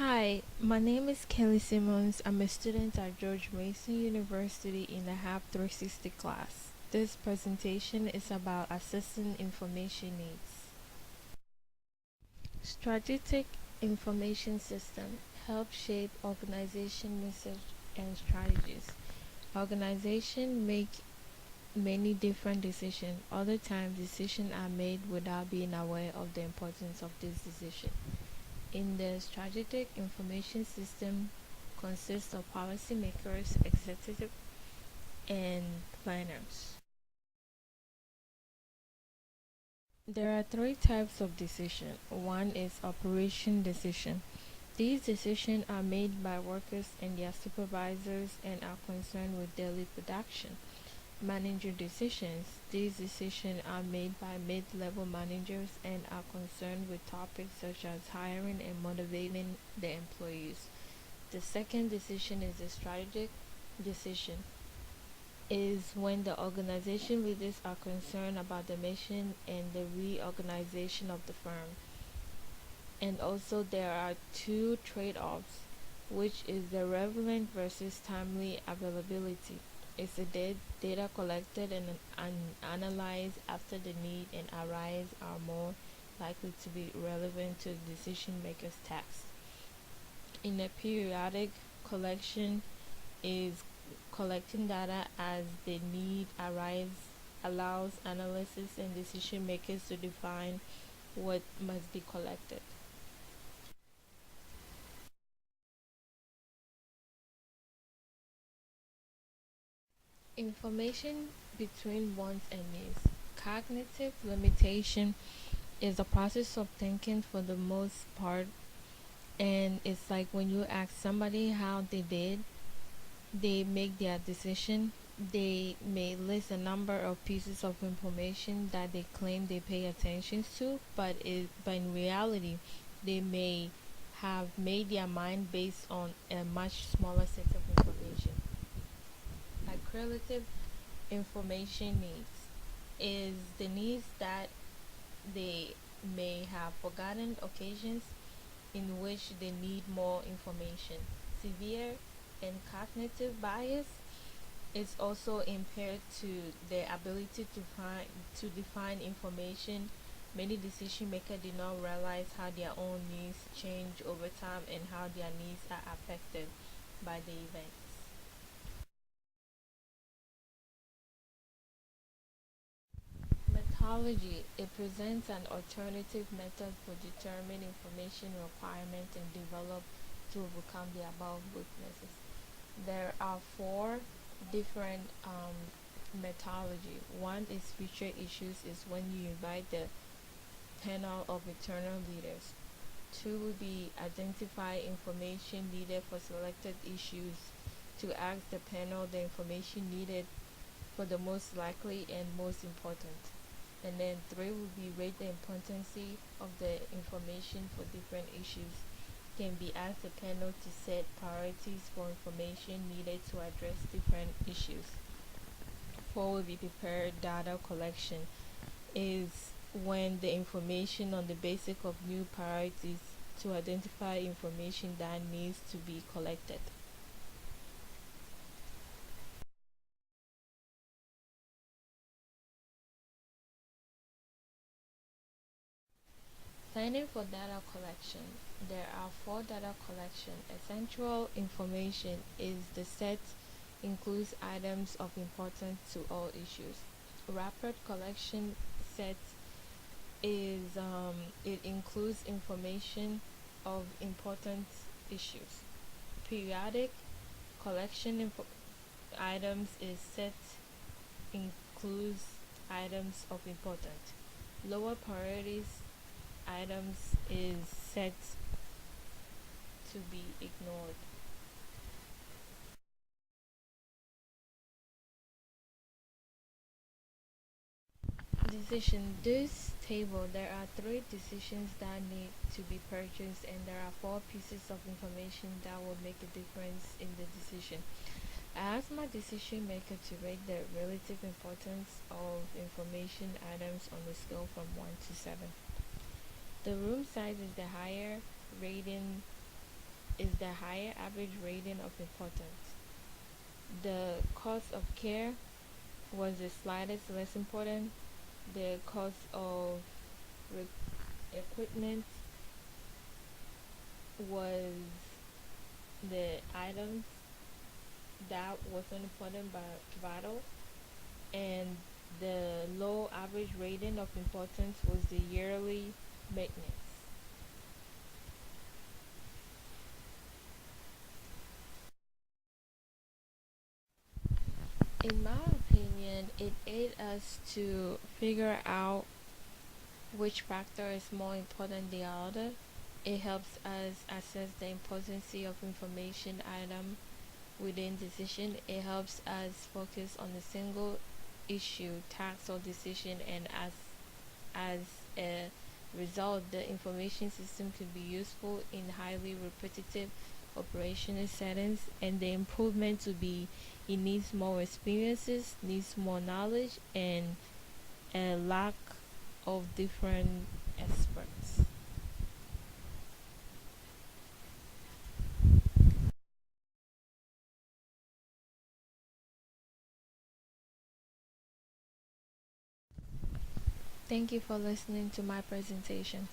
Hi, my name is Kelly Simmons. I'm a student at George Mason University in the HAP 360 class. This presentation is about assessing information needs. Strategic information system help shape organization message and strategies. Organization make many different decisions. Other times decisions are made without being aware of the importance of this decision. In the strategic information system consists of policymakers, executives, and planners. There are three types of decision. One is operation decision. These decisions are made by workers and their supervisors and are concerned with daily production. Manager decisions. These decisions are made by mid-level managers and are concerned with topics such as hiring and motivating the employees. The second decision is a strategic decision. Is when the organization leaders are concerned about the mission and the reorganization of the firm. And also there are two trade-offs, which is the relevant versus timely availability. It's the data collected and analyzed after the need and arise are more likely to be relevant to the decision maker's task. In a periodic collection is collecting data as the need arises allows analysts and decision makers to define what must be collected. Information between wants and needs. Cognitive limitation is a process of thinking for the most part, and it's like when you ask somebody how they did, they make their decision. They may list a number of pieces of information that they claim they pay attention to, but in reality, they may have made their mind based on a much smaller set of information. Like correlative information needs is the needs that they may have forgotten occasions in which they need more information. Severe and cognitive bias is also impaired to their ability to define information. Many decision makers do not realize how their own needs change over time and how their needs are affected by the events. Methodology. It presents an alternative method for determining information requirements and develop to overcome the above weaknesses. There are four different methodology. One is future issues is when you invite the panel of eternal leaders. Two would be identify information needed for selected issues to ask the panel the information needed for the most likely and most important. And then three would be rate the importance of the information for different issues. Can be asked the panel to set priorities for information needed to address different issues. Four would be prepared data collection is when the information on the basis of new priorities to identify information that needs to be collected. Planning for data collection. There are four data collection. Essential information is the set includes items of importance to all issues. Rapid collection set is it includes information of important issues. Periodic collection items is set includes items of importance. Lower priorities items is set to be ignored. Decision. This table, there are three decisions that need to be purchased, and there are four pieces of information that will make a difference in the decision. I asked my decision maker to rate the relative importance of information items on a scale from 1 to 7. The room size is the higher rating is the higher average rating of importance. The cost of care was the slightest less important. The cost of re- equipment was the items that wasn't important but vital, and the low average rating of importance was the yearly maintenance. In my opinion, it aid us to figure out which factor is more important than the other. It helps us assess the importance of information item within decision. It helps us focus on a single issue, task, or decision, and as a result, the information system could be useful in highly repetitive operational settings, and the improvement to be it needs more experiences, needs more knowledge, and a lack of different experts. Thank you for listening to my presentation.